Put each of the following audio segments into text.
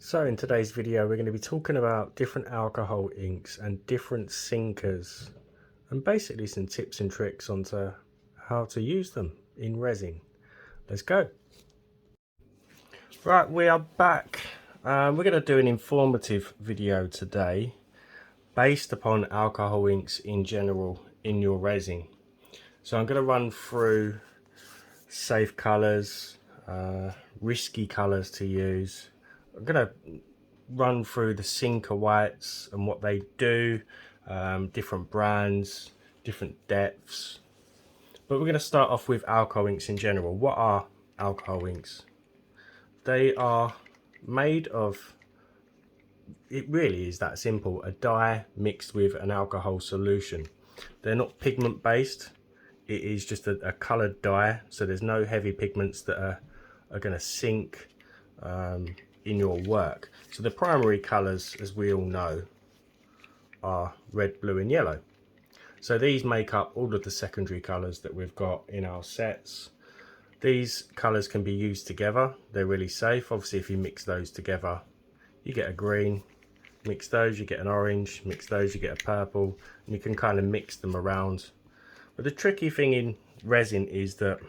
So in today's video we're going to be talking about different alcohol inks and different sinkers and basically some tips and tricks onto how to use them in resin. Let's go. Right, we are back. We're going to do an informative video today based upon alcohol inks in general in your resin. So I'm going to run through safe colours, risky colours to use. I'm going to run through the sinker whites and what they do, different brands, different depths. But we're going to start off with alcohol inks in general. What are alcohol inks? They are made of, it really is that simple, a dye mixed with an alcohol solution. They're not pigment based, it is just a coloured dye, so there's no heavy pigments that are going to sink in your work. So the primary colours, as we all know, are red, blue and yellow. So these make up all of the secondary colours that we've got in our sets. These colours can be used together, they're really safe. Obviously if you mix those together you get a green, mix those you get an orange, mix those you get a purple, and you can kind of mix them around. But the tricky thing in resin is that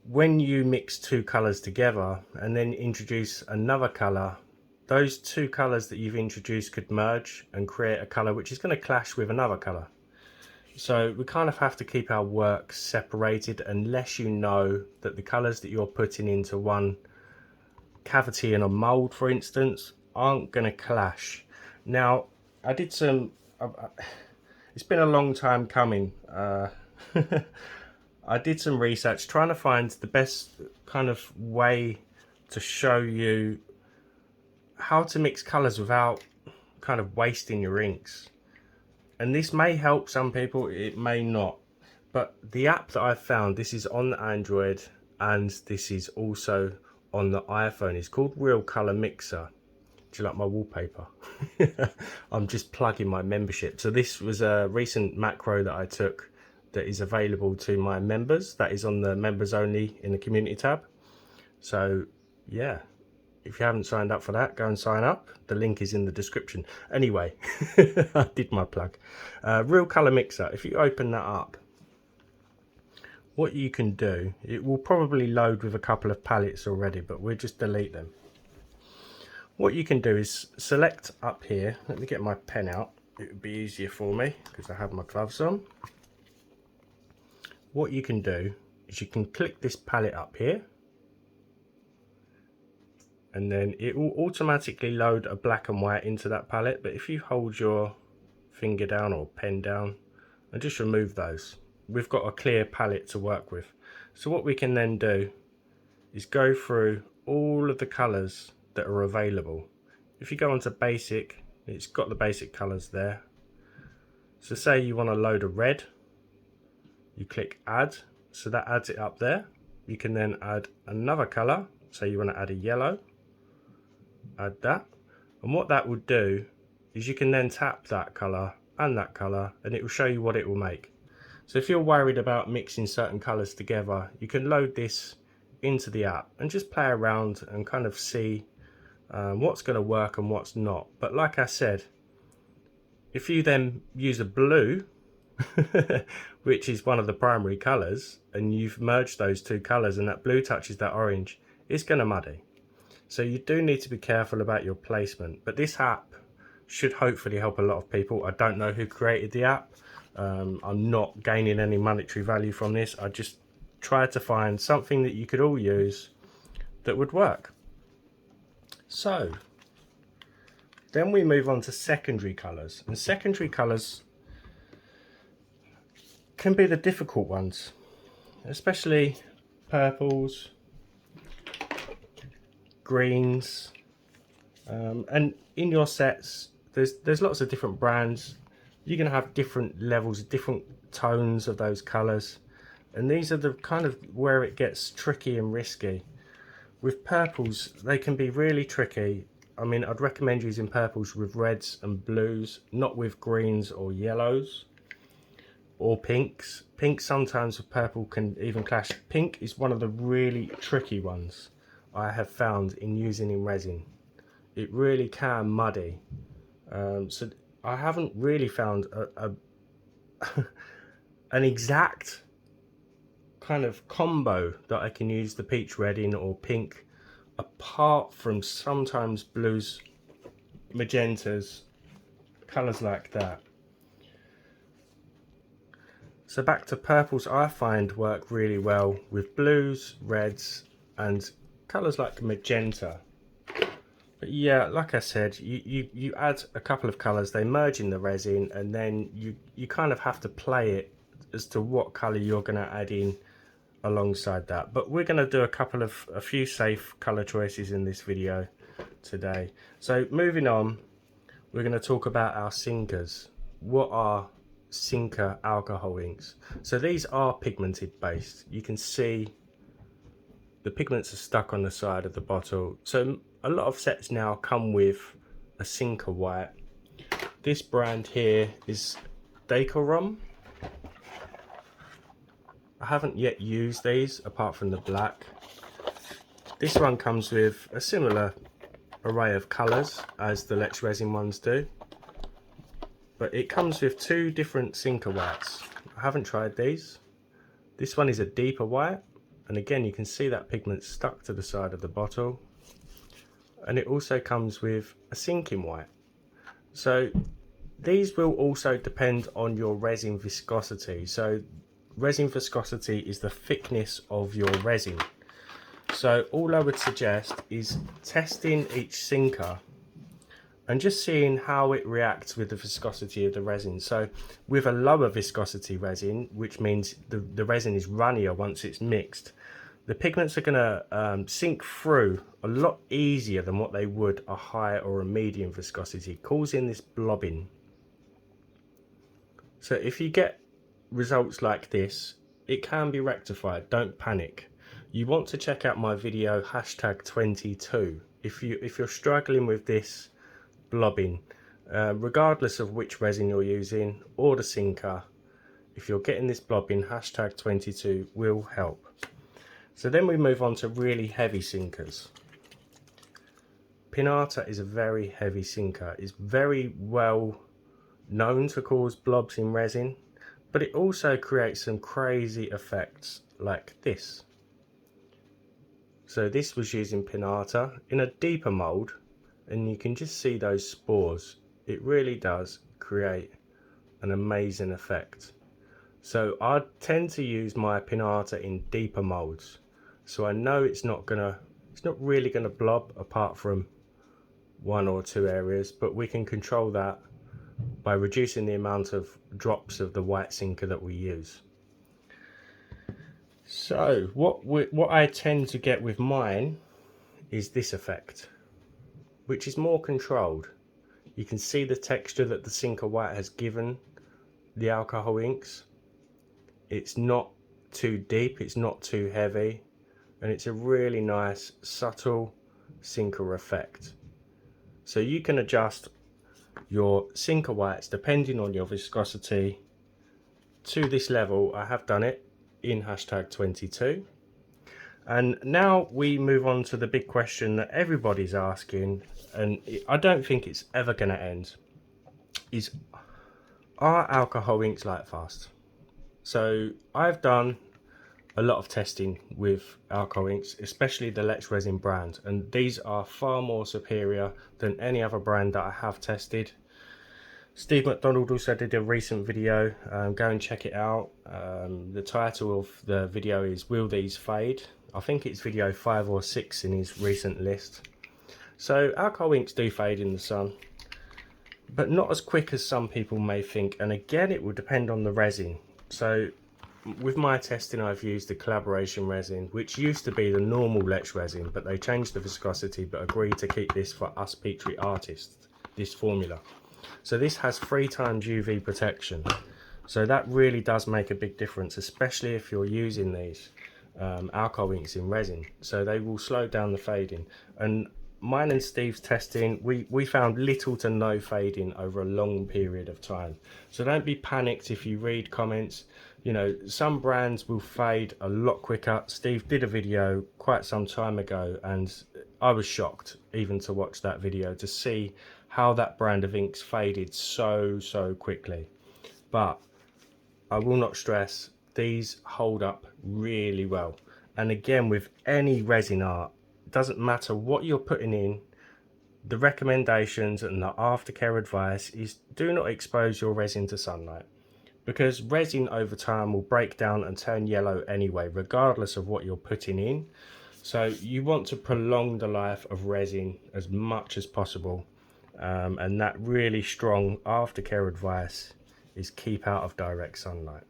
when you mix two colours together and then introduce another colour, those two colours that you've introduced could merge and create a colour which is going to clash with another colour. So we kind of have to keep our work separated unless you know that the colours that you're putting into one cavity in a mould, for instance, aren't going to clash. Now I did some, it's been a long time coming. I did some research trying to find the best kind of way to show you how to mix colours without kind of wasting your inks. And this may help some people, it may not. But the app that I found, this is on the Android and this is also on the iPhone. It's called Real Colour Mixer. Do you like my wallpaper? I'm just plugging my membership. So this was a recent macro that I took that is available to my members. That is on the members only in the community tab. So yeah, if you haven't signed up for that, go and sign up. The link is in the description. Anyway, I did my plug. Real Colour Mixer, if you open that up, what you can do, it will probably load with a couple of palettes already, but we'll just delete them. What you can do is select up here, let me get my pen out, it would be easier for me because I have my gloves on. What you can do is you can click this palette up here and then it will automatically load a black and white into that palette. But if you hold your finger down or pen down and just remove those, we've got a clear palette to work with. So what we can then do is go through all of the colours that are available. If you go onto basic, it's got the basic colours there. So say you want to load a red, you click add, so that adds it up there. You can then add another colour, say you want to add a yellow, add that, and what that would do is you can then tap that colour and it will show you what it will make. So if you're worried about mixing certain colours together, you can load this into the app and just play around and kind of see what's going to work and what's not. But like I said, if you then use a blue which is one of the primary colours, and you've merged those two colours and that blue touches that orange, it's going to muddy. So you do need to be careful about your placement, but this app should hopefully help a lot of people. I don't know who created the app. I'm not gaining any monetary value from this. I just tried to find something that you could all use that would work. So then we move on to secondary colours, and secondary colours can be the difficult ones, especially purples, greens, and in your sets there's lots of different brands. You're going to have different levels, different tones of those colours, and these are the kind of where it gets tricky and risky. With purples, they can be really tricky. I mean, I'd recommend using purples with reds and blues, not with greens or yellows or pinks. Pink sometimes with purple can even clash. Pink is one of the really tricky ones. I have found in using in resin. It really can muddy. So I haven't really found an exact kind of combo that I can use the peach red in or pink, apart from sometimes blues, magentas, colours like that. So back to purples, I find work really well with blues, reds and colours like magenta. But yeah, like I said, you add a couple of colours, they merge in the resin, and then you kind of have to play it as to what colour you're going to add in alongside that. But we're going to do a few safe colour choices in this video today. So moving on, we're going to talk about our sinkers. What are sinker alcohol inks? So these are pigmented based. You can see the pigments are stuck on the side of the bottle. So a lot of sets now come with a sinker white. This brand here is Decorum. I haven't yet used these apart from the black. This one comes with a similar array of colours as the Let's Resin ones do, but it comes with two different sinker whites. I haven't tried these. This one is a deeper white, and again you can see that pigment stuck to the side of the bottle, and it also comes with a sinking white. So these will also depend on your resin viscosity. So resin viscosity is the thickness of your resin. So all I would suggest is testing each sinker and just seeing how it reacts with the viscosity of the resin. So with a lower viscosity resin, which means the resin is runnier once it's mixed, the pigments are going to sink through a lot easier than what they would a high or a medium viscosity, causing this blobbing. So if you get results like this, it can be rectified. Don't panic. You want to check out my video #22 if you're struggling with this blobbing, regardless of which resin you're using or the sinker. If you're getting this blobbing, #22 will help. So then we move on to really heavy sinkers. Pinata is a very heavy sinker. It's very well known to cause blobs in resin, but it also creates some crazy effects like this. So this was using Pinata in a deeper mould, and you can just see those spores. It really does create an amazing effect. So I tend to use my Pinata in deeper moulds, so I know it's not really gonna blob apart from one or two areas, but we can control that by reducing the amount of drops of the white sinker that we use. So what I tend to get with mine is this effect, which is more controlled. You can see the texture that the sinker white has given the alcohol inks. It's not too deep, it's not too heavy, and it's a really nice subtle sinker effect. So you can adjust your sinker whites depending on your viscosity to this level. I have done it in #22. And now we move on to the big question that everybody's asking, and I don't think it's ever going to end, is are alcohol inks light fast? So I've done a lot of testing with alcohol inks, especially the Let's Resin brand, and these are far more superior than any other brand that I have tested. Steve McDonald also did a recent video, go and check it out. The title of the video is Will These Fade? I think it's video 5 or 6 in his recent list. So alcohol inks do fade in the sun, but not as quick as some people may think, and again it will depend on the resin. So with my testing I've used the collaboration resin, which used to be the normal Let's Resin, but they changed the viscosity but agreed to keep this for us Petri artists, this formula. So this has 3 times UV protection, so that really does make a big difference, especially if you're using these alcohol inks in resin. So they will slow down the fading, and mine and Steve's testing, we found little to no fading over a long period of time. So don't be panicked if you read comments You know, some brands will fade a lot quicker. Steve did a video quite some time ago and I was shocked even to watch that video to see how that brand of inks faded so quickly. But I will not stress, these hold up really well. And again, with any resin art, it doesn't matter what you're putting in, the recommendations and the aftercare advice is do not expose your resin to sunlight, because resin over time will break down and turn yellow anyway, regardless of what you're putting in. So you want to prolong the life of resin as much as possible, and that really strong aftercare advice is keep out of direct sunlight.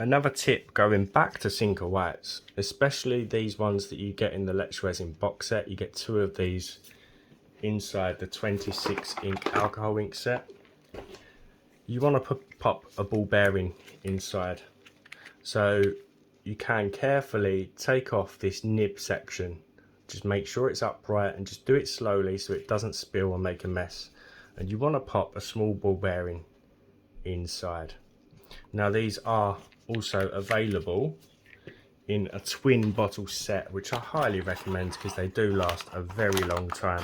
Another tip going back to Sinker whites, especially these ones that you get in the Let's Resin box set, you get 2 of these inside the 26 ink alcohol ink set. You want to pop a ball bearing inside, so you can carefully take off this nib section. Just make sure it's upright and just do it slowly so it doesn't spill or make a mess. And you want to pop a small ball bearing inside. Now these are also available in a twin bottle set, which I highly recommend because they do last a very long time.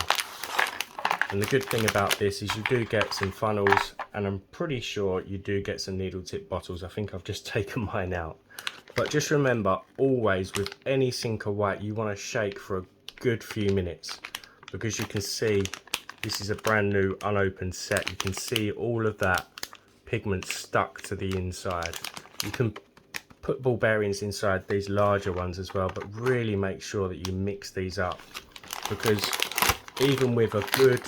And the good thing about this is you do get some funnels, and I'm pretty sure you do get some needle tip bottles. I think I've just taken mine out. But just remember, always with any Sinker white, you want to shake for a good few minutes, because you can see this is a brand new unopened set. You can see all of that pigment stuck to the inside. You can put ball bearings inside these larger ones as well, but really make sure that you mix these up, because even with a good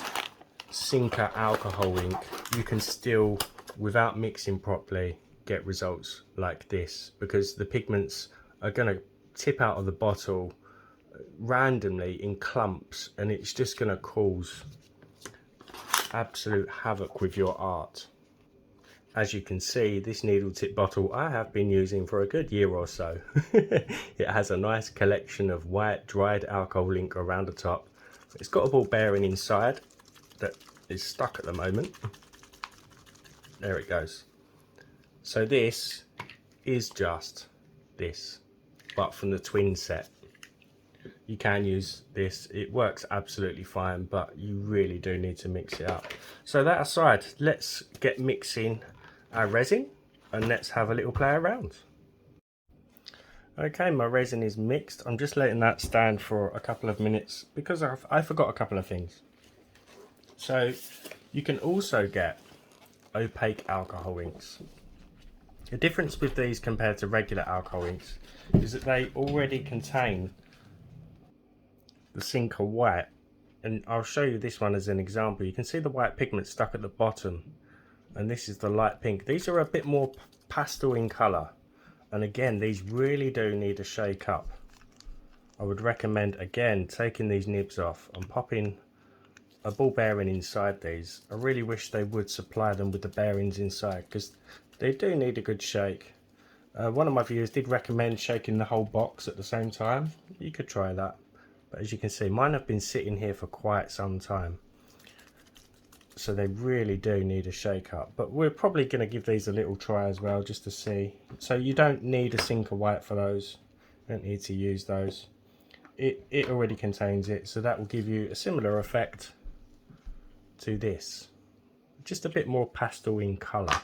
Sinker alcohol ink, you can still, without mixing properly, get results like this, because the pigments are going to tip out of the bottle randomly in clumps, and it's just going to cause absolute havoc with your art. As you can see, this needle tip bottle I have been using for a good year or so. It has a nice collection of white dried alcohol ink around the top. It's got a ball bearing inside that is stuck at the moment. There it goes. So this is just this, but from the twin set. You can use this, it works absolutely fine, but you really do need to mix it up. So that aside, let's get mixing our resin and let's have a little play around. Okay, my resin is mixed. I'm just letting that stand for a couple of minutes because I forgot a couple of things. So you can also get opaque alcohol inks. The difference with these compared to regular alcohol inks is that they already contain the Sinker white, and I'll show you this one as an example. You can see the white pigment stuck at the bottom, and this is the light pink. These are a bit more pastel in colour, and again these really do need a shake up. I would recommend again taking these nibs off and popping a ball bearing inside these. I really wish they would supply them with the bearings inside, because they do need a good shake. One of my viewers did recommend shaking the whole box at the same time. You could try that, but as you can see, mine have been sitting here for quite some time, so they really do need a shake up. But we're probably going to give these a little try as well, just to see. So you don't need a Sinker white for those, you don't need to use those. It already contains it, so that will give you a similar effect to this, just a bit more pastel in colour.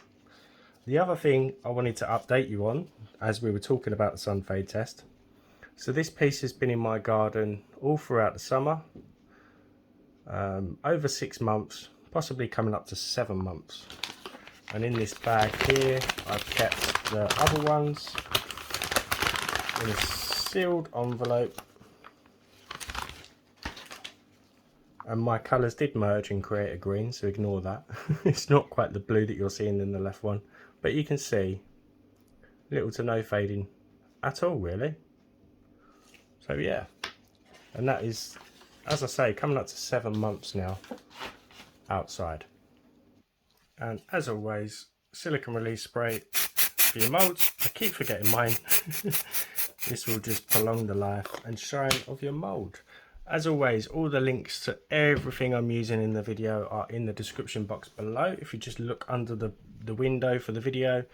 The other thing I wanted to update you on, as we were talking about the sun fade test, so this piece has been in my garden all throughout the summer, over 6 months, possibly coming up to 7 months. And in this bag here I've kept the other ones in a sealed envelope, and my colours did merge and create a green, so ignore that. It's not quite the blue that you're seeing in the left one, but you can see little to no fading at all really. So yeah, and that is, as I say, coming up to 7 months now outside. And as always, silicone release spray for your moulds. I keep forgetting mine. This will just prolong the life and shine of your mould. As always, all the links to everything I'm using in the video are in the description box below. If you just look under the window for the video,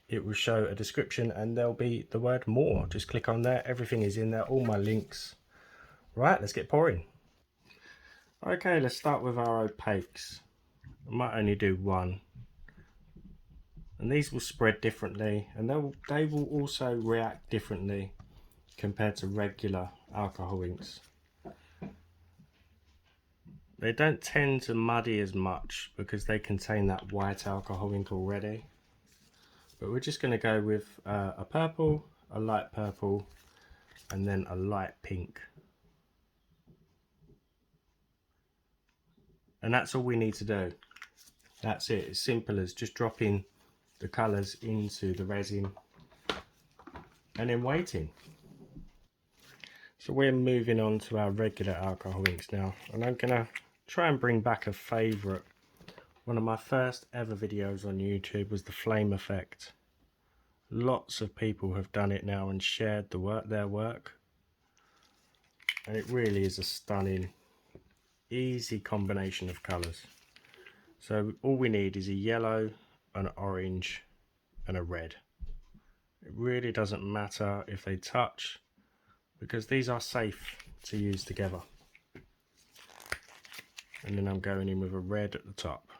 it will show a description and there'll be the word more. Just click on there, everything is in there, all my links. Right, let's get pouring. Okay, let's start with our opaques. I might only do one. And these will spread differently, and they will also react differently compared to regular alcohol inks. They don't tend to muddy as much because they contain that white alcohol ink already. But we're just going to go with a purple, a light purple, and then a light pink. And that's all we need to do. That's it. It's simple as just dropping the colours into the resin and then waiting. So we're moving on to our regular alcohol inks now, and I'm going to try and bring back a favourite. One of my first ever videos on YouTube was the flame effect. Lots of people have done it now and shared their work, and it really is a stunning, easy combination of colours. So all we need is a yellow, an orange and a red. It really doesn't matter if they touch because these are safe to use together. And then I'm going in with a red at the top.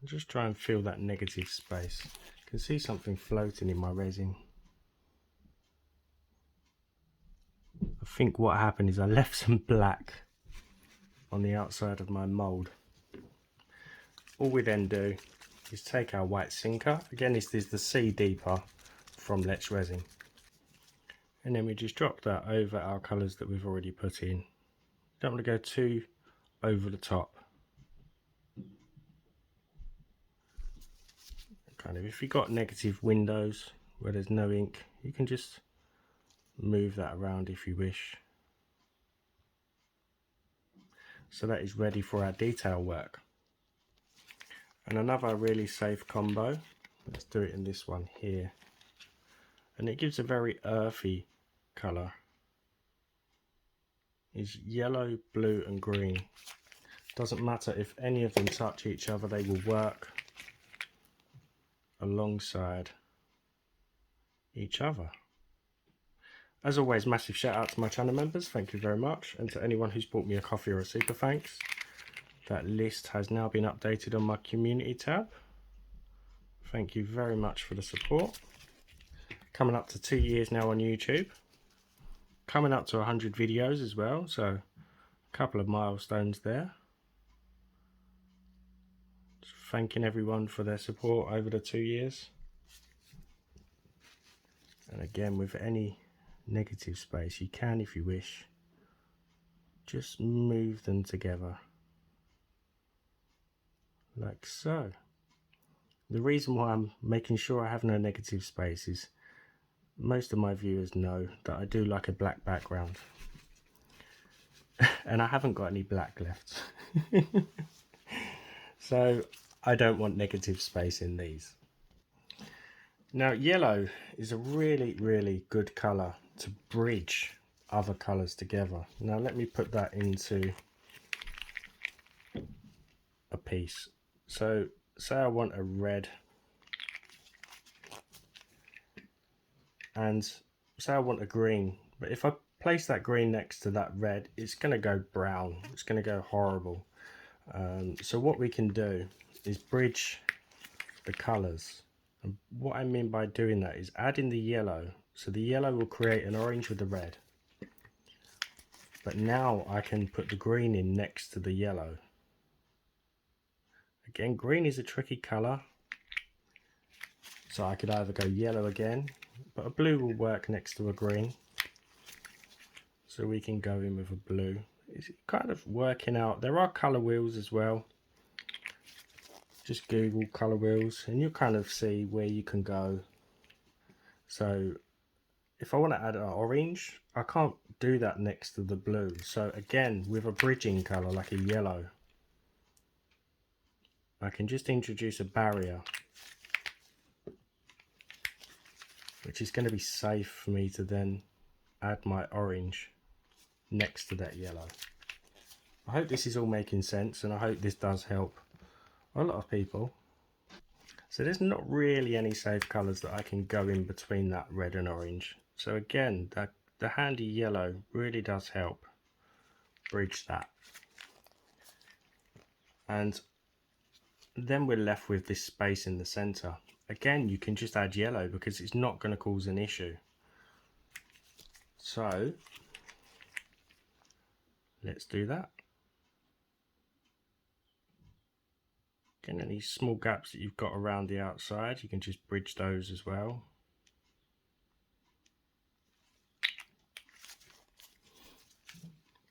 Just try and fill that negative space. You can see something floating in my resin. I think what happened is I left some black on the outside of my mould. All we then do is take our white sinker. Again, this is the C deeper from Let's Resin. And then we just drop that over our colours that we've already put in. Don't want to go too over the top. Kind of, if you've got negative windows where there's no ink, you can just move that around if you wish. So that is ready for our detail work. And another really safe combo, let's do it in this one here. And it gives a very earthy colour. It's yellow, blue and green. Doesn't matter if any of them touch each other, they will work alongside each other. As always, massive shout out to my channel members, thank you very much, and to anyone who's bought me a coffee or a super thanks. That list has now been updated on my community tab. Thank you very much for the support. Coming up to 2 years now on YouTube, coming up to 100 videos as well, so a couple of milestones there. Just thanking everyone for their support over the 2 years. And again, with any negative space, you can, if you wish, just move them together like so. The reason why I'm making sure I have no negative space is most of my viewers know that I do like a black background and I haven't got any black left. So I don't want negative space in these. Now yellow is a really good colour to bridge other colours together. Now let me put that into a piece. So say I want a red, and say I want a green, but if I place that green next to that red, it's going to go brown, it's going to go horrible. So what we can do is bridge the colours. And what I mean by doing that is adding the yellow. So the yellow will create an orange with the red, but now I can put the green in next to the yellow. Again, green is a tricky colour, so I could either go yellow again, but a blue will work next to a green, so we can go in with a blue. It's kind of working out. There are colour wheels as well. Just Google colour wheels and you'll kind of see where you can go. So if I want to add an orange, I can't do that next to the blue. So again, with a bridging colour like a yellow, I can just introduce a barrier, which is going to be safe for me to then add my orange next to that yellow. I hope this is all making sense, and I hope this does help a lot of people. So there's not really any safe colours that I can go in between that red and orange. So again, the handy yellow really does help bridge that. And then we're left with this space in the centre. Again, you can just add yellow because it's not going to cause an issue. So let's do that. Again, any small gaps that you've got around the outside, you can just bridge those as well.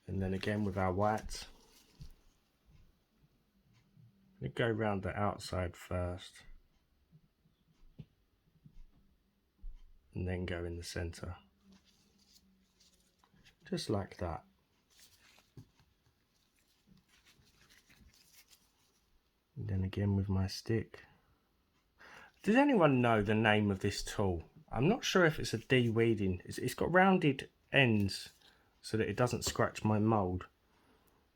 And then again with our white, we go around the outside first and then go in the centre, just like that. And then again with my stick. Does anyone know the name of this tool? I'm not sure if it's a de-weeding. It's got rounded ends so that it doesn't scratch my mould.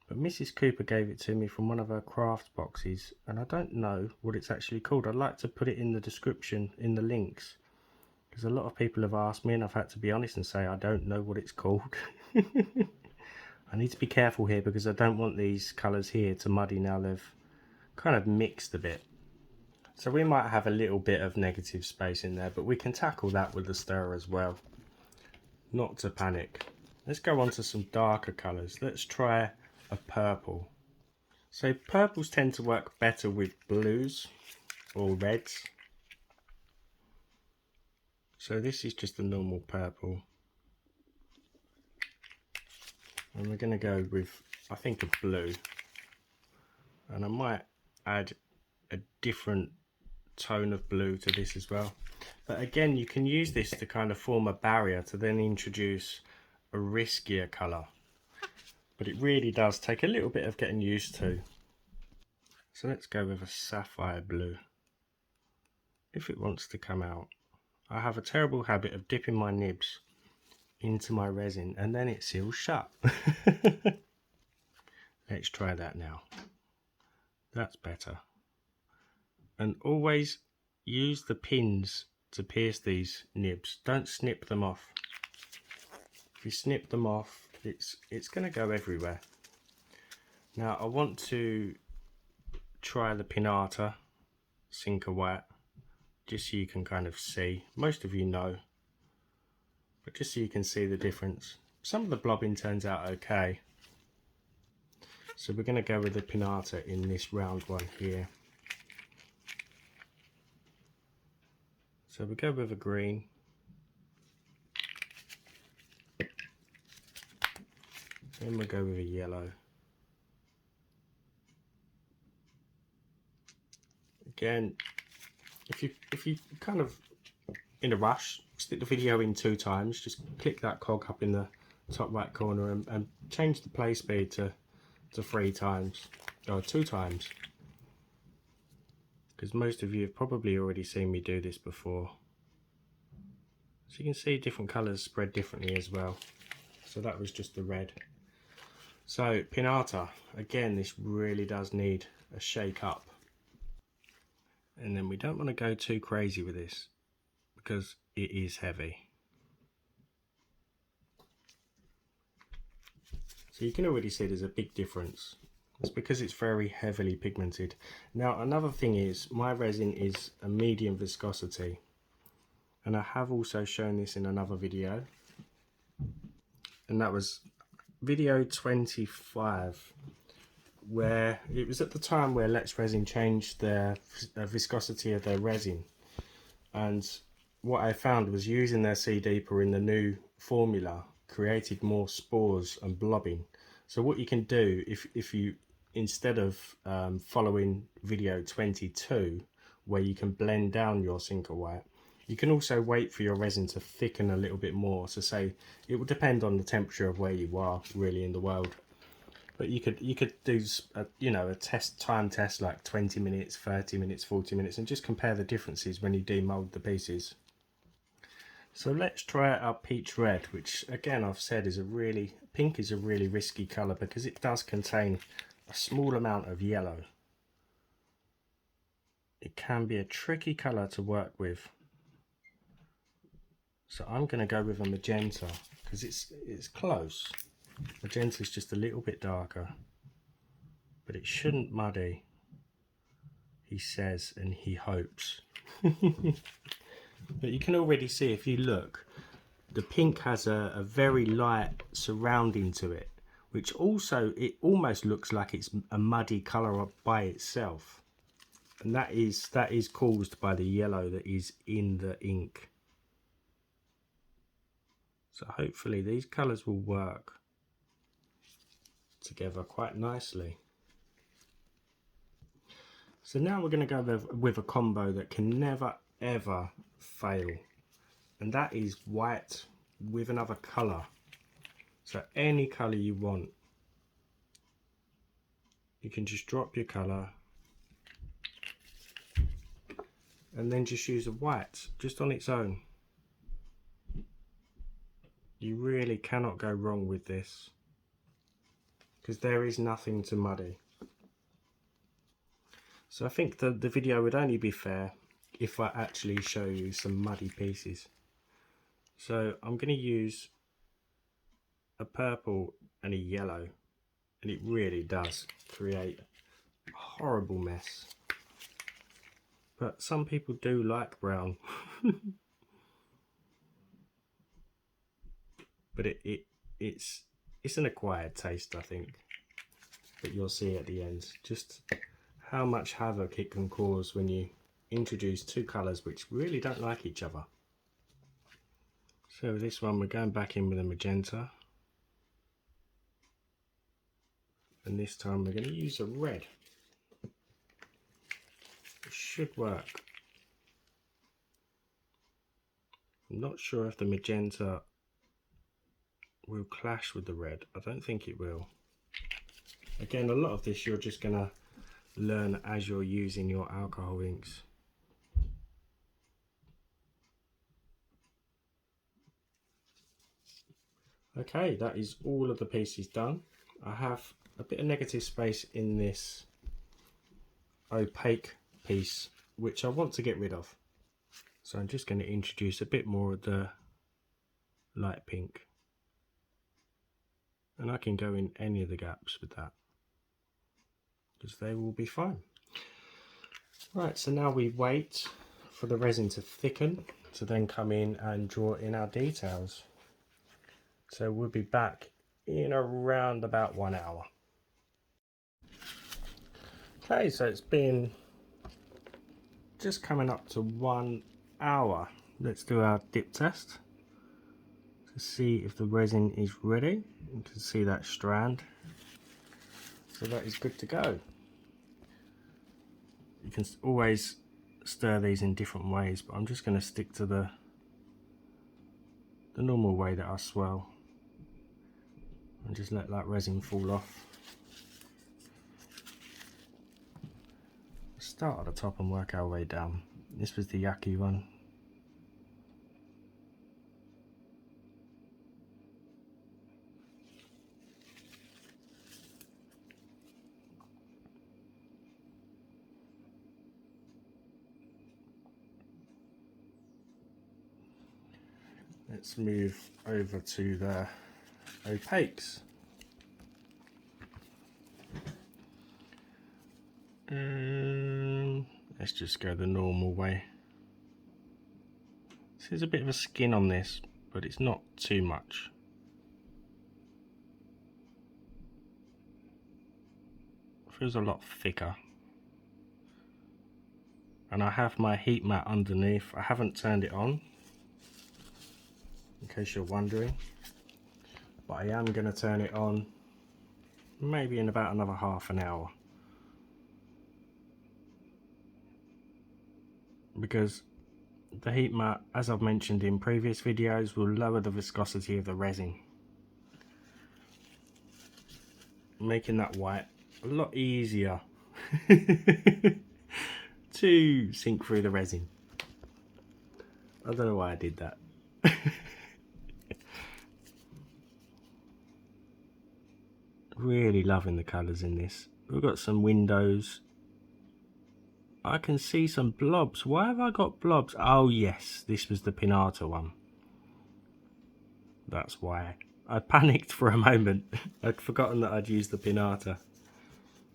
But Mrs. Cooper gave it to me from one of her craft boxes, and I don't know what it's actually called. I'd like to put it in the description, in the links, because a lot of people have asked me and I've had to be honest and say I don't know what it's called. I need to be careful here because I don't want these colours here to muddy now they've kind of mixed a bit. So we might have a little bit of negative space in there, but we can tackle that with the stirrer as well. Not to panic. Let's go on to some darker colours. Let's try a purple. So purples tend to work better with blues or reds. So this is just a normal purple. And we're going to go with, I think, a blue. And I might add a different tone of blue to this as well. But again, you can use this to kind of form a barrier to then introduce a riskier colour. But it really does take a little bit of getting used to. So let's go with a sapphire blue. If it wants to come out. I have a terrible habit of dipping my nibs into my resin and then it seals shut. Let's try that now. That's better. And always use the pins to pierce these nibs. Don't snip them off. If you snip them off, it's going to go everywhere. Now I want to try the Pinata Sinker White, just so you can kind of see. Most of you know, but just so you can see the difference. Some of the blobbing turns out okay. So we're going to go with the Pinata in this round one here. So we go with a green. Then we'll go with a yellow. Again, if you kind of in a rush, stick the video in 2 times. Just click that cog up in the top right corner and change the play speed to 3 times or 2 times. Because most of you have probably already seen me do this before. So you can see different colours spread differently as well. So that was just the red. So Pinata, again, this really does need a shake up. And then we don't want to go too crazy with this because it is heavy. So you can already see there's a big difference. It's because it's very heavily pigmented. Now another thing is my resin is a medium viscosity, and I have also shown this in another video, and that was video 25, where it was at the time where Let's Resin changed their viscosity of their resin, and what I found was using their C deeper in the new formula created more spores and blobbing. So what you can do if you, instead of following video 22 where you can blend down your Sinker White, you can also wait for your resin to thicken a little bit more. So say it will depend on the temperature of where you are really in the world, but you could do a time test like 20 minutes, 30 minutes, 40 minutes, and just compare the differences when you demold the pieces. So let's try our peach red, which again I've said is pink is a really risky colour because it does contain a small amount of yellow. it can be a tricky colour to work with. So I'm going to go with a magenta because it's close. Magenta is just a little bit darker, but it shouldn't muddy, he says, and he hopes. But you can already see, if you look, the pink has a very light surrounding to it, which also, it almost looks like it's a muddy colour by itself. And that is caused by the yellow that is in the ink. So hopefully these colours will work together quite nicely. So now we're going to go with a combo that can never ever fail, and that is white with another colour. So any colour you want, you can just drop your colour and then just use a white just on its own. You really cannot go wrong with this because there is nothing to muddy. So I think the video would only be fair if I actually show you some muddy pieces. So I'm going to use a purple and a yellow, and it really does create a horrible mess. But some people do like brown. But it's an acquired taste, I think. But you'll see at the end just how much havoc it can cause when you introduce two colours which really don't like each other. So this one, we're going back in with a magenta, and this time we're going to use a red. It should work. I'm not sure if the magenta will clash with the red. I don't think it will. Again, a lot of this you're just going to learn as you're using your alcohol inks. Okay, that is all of the pieces done. I have a bit of negative space in this opaque piece which I want to get rid of. So I'm just going to introduce a bit more of the light pink. And I can go in any of the gaps with that, because they will be fine. Right, so now we wait for the resin to thicken to then come in and draw in our details. So we'll be back in around about 1 hour. Okay, so it's been just coming up to 1 hour. Let's do our dip test to see if the resin is ready. You can see that strand, so that is good to go. You can always stir these in different ways, but I'm just going to stick to the normal way that I swirl and just let that resin fall off. Start at the top and work our way down. This was the yucky one. Let's move over to the opaques. Let's just go the normal way. So there's a bit of a skin on this, but it's not too much. Feels a lot thicker. And I have my heat mat underneath. I haven't turned it on, in case you're wondering, but I am going to turn it on maybe in about another half an hour, because the heat mat, as I've mentioned in previous videos, will lower the viscosity of the resin, making that white a lot easier to sink through the resin. I don't know why I did that. Really loving the colours in this. We've got some windows I can see some blobs. Why have I got blobs? Oh yes, this was the pinata one. That's why. I panicked for a moment. I'd forgotten that I'd used the pinata.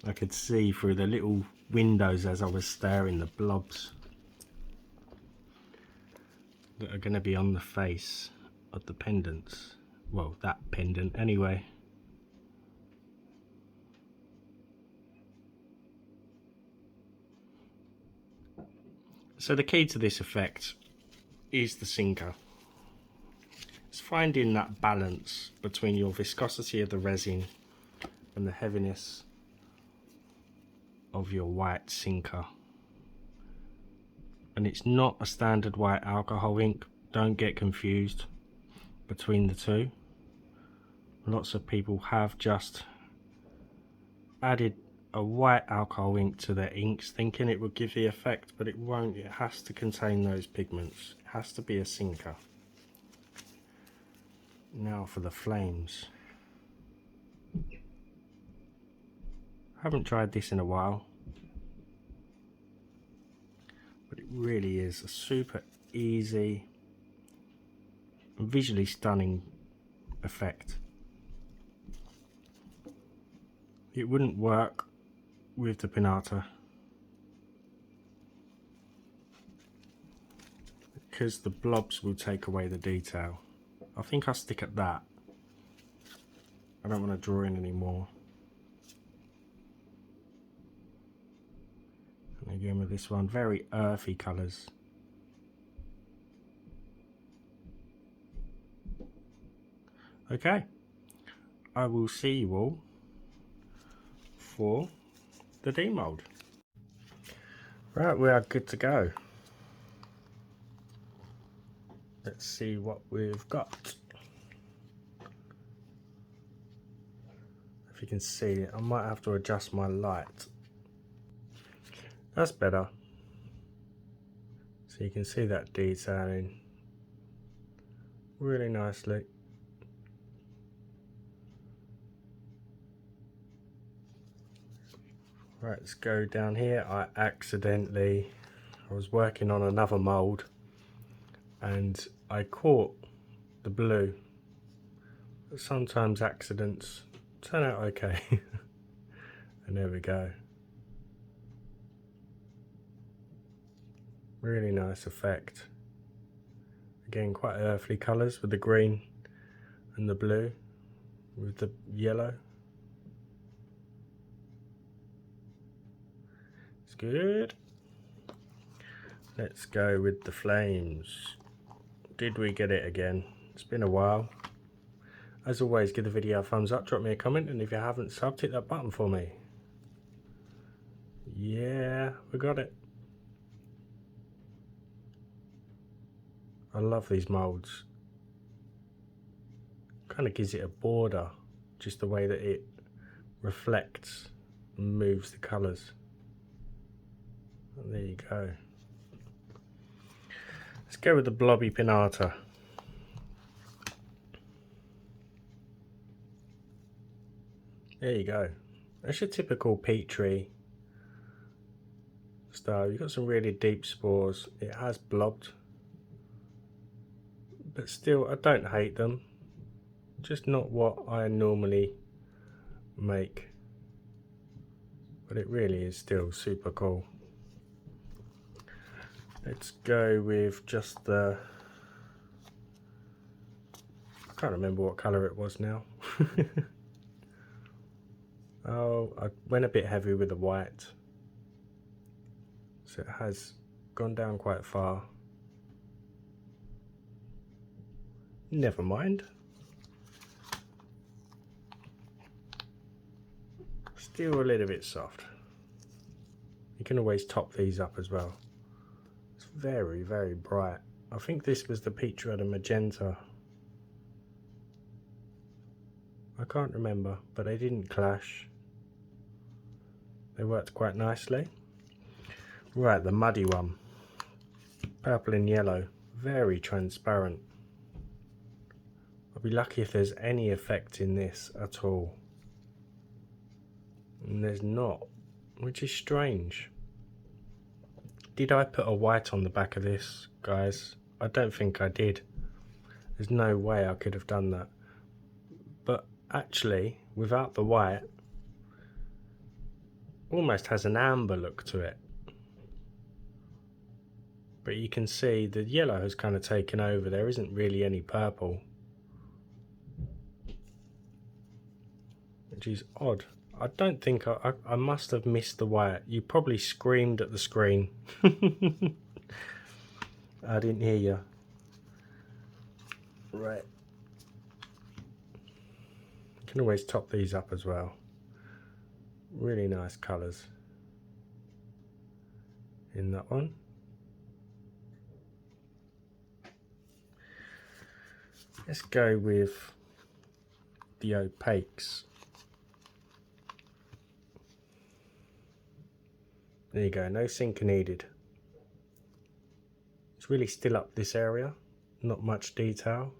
I could see through the little windows as I was staring the blobs that are going to be on the face of the pendants. Well, that pendant anyway. So the key to this effect is the sinker. It's finding that balance between your viscosity of the resin and the heaviness of your white sinker. And it's not a standard white alcohol ink, don't get confused between the two. Lots of people have just added a white alcohol ink to their inks thinking it would give the effect, but it won't. It has to contain those pigments. It has to be a sinker. Now for the flames. I haven't tried this in a while, but it really is a super easy and visually stunning effect. It wouldn't work with the pinata because the blobs will take away the detail. I think I'll stick at that. I don't want to draw in anymore. And again with this one, very earthy colours. Okay, I will see you all for the demold. Right, we are good to go. Let's see what we've got. If you can see it, I might have to adjust my light. That's better. So you can see that detailing really nicely. Right, let's go down here. I was working on another mould and I caught the blue. But sometimes accidents turn out okay. And there we go. Really nice effect. Again, quite earthly colours with the green and the blue with the yellow. It's good. Let's go with the flames. Did we get it again? It's been a while. As always, give the video a thumbs up, drop me a comment, and if you haven't subbed, hit that button for me. Yeah, we got it. I love these moulds. Kind of gives it a border, just the way that it reflects and moves the colours. And there you go. Let's go with the blobby pinata. There you go. That's your typical Petri style. You've got some really deep spores. It has blobbed, but still, I don't hate them. Just not what I normally make. But it really is still super cool. Let's go with just the... I can't remember what colour it was now. Oh, I went a bit heavy with the white. So it has gone down quite far. Never mind. Still a little bit soft. You can always top these up as well. It's very, very bright. I think this was the peach red and magenta. I can't remember, but they didn't clash. They worked quite nicely. Right, the muddy one. Purple and yellow. Very transparent. I'll be lucky if there's any effect in this at all. And there's not, which is strange. Did I put a white on the back of this, guys? I don't think I did. There's no way I could have done that. But actually, without the white, almost has an amber look to it. But you can see the yellow has kind of taken over. There isn't really any purple, which is odd. I don't think I must have missed the white. You probably screamed at the screen. I didn't hear you. Right. You can always top these up as well. Really nice colours in that one. Let's go with the opaques. There you go, no sinker needed. It's really still up this area, not much detail.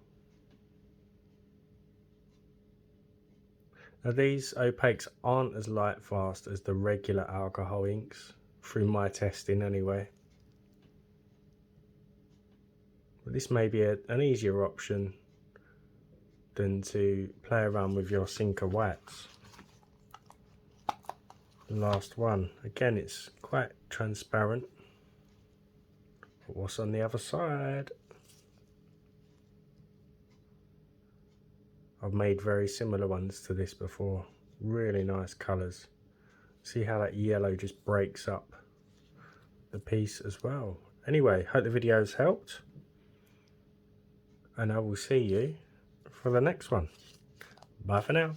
Now these opaques aren't as light fast as the regular alcohol inks, through my testing anyway. But this may be an easier option than to play around with your sinker whites. The last one, again it's quite transparent. But what's on the other side? I've made very similar ones to this before. Really nice colours. See how that yellow just breaks up the piece as well. Anyway, hope the video's helped, and I will see you for the next one. Bye for now.